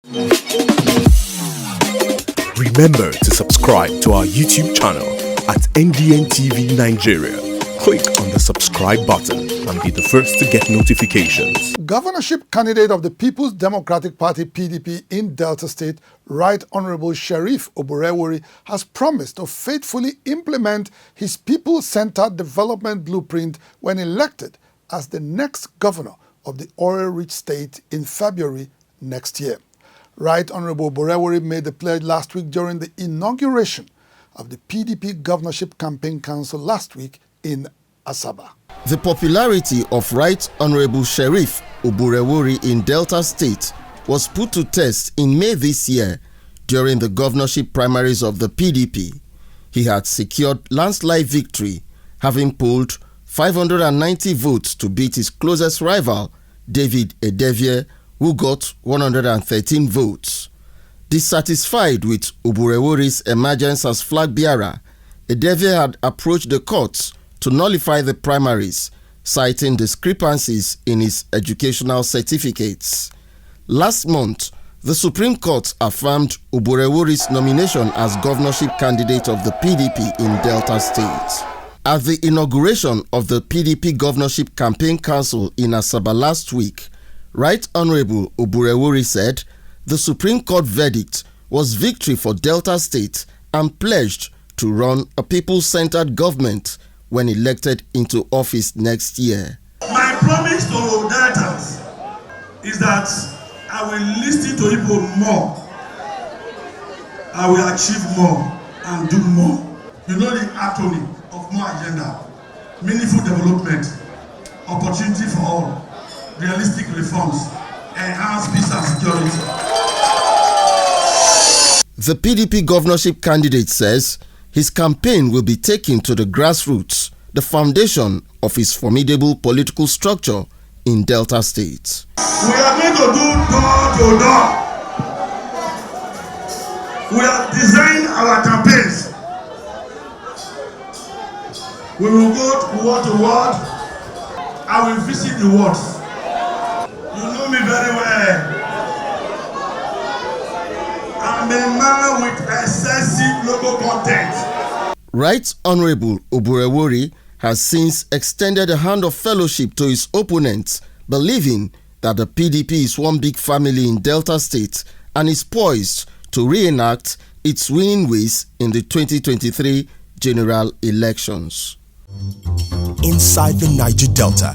Remember to subscribe to our YouTube channel at NDN TV Nigeria. Click on the subscribe button and be the first to get notifications. Governorship candidate of the People's Democratic Party (PDP) in Delta State, Right Honorable Sheriff Oborevwori, has promised to faithfully implement his people-centered development blueprint when elected as the next governor of the oil-rich state in February next year. Right Honorable Oborevwori made the pledge last week during the inauguration of the PDP Governorship Campaign Council last week in Asaba. The popularity of Right Honorable Sheriff Oborevwori in Delta State was put to test in May this year during the governorship primaries of the PDP. He had secured landslide victory, having polled 590 votes to beat his closest rival, David Edevie, who got 113 votes. Dissatisfied with Oborevwori's emergence as flag bearer, Edevie had approached the courts to nullify the primaries, citing discrepancies in his educational certificates. Last month, the Supreme Court affirmed Oborevwori's nomination as governorship candidate of the PDP in Delta State. At the inauguration of the PDP Governorship Campaign Council in Asaba last week, Right Honorable Oborevwori said the Supreme Court verdict was victory for Delta State and pledged to run a people-centered government when elected into office next year. My promise to Deltans is that I will listen to people more. I will achieve more and do more. You know the acronym of more agenda: meaningful development, opportunity for all, realistic reforms, enhanced peace and security. The PDP governorship candidate says his campaign will be taken to the grassroots, the foundation of his formidable political structure in Delta State. We are going to do door to door. We have designed our campaigns. We will go word to word. I will visit the wards. You know me very well. I'm a man with excessive local content. Right Honorable Oborevwori has since extended a hand of fellowship to his opponents, believing that the PDP is one big family in Delta State and is poised to reenact its winning ways in the 2023 general elections. Inside the Niger Delta,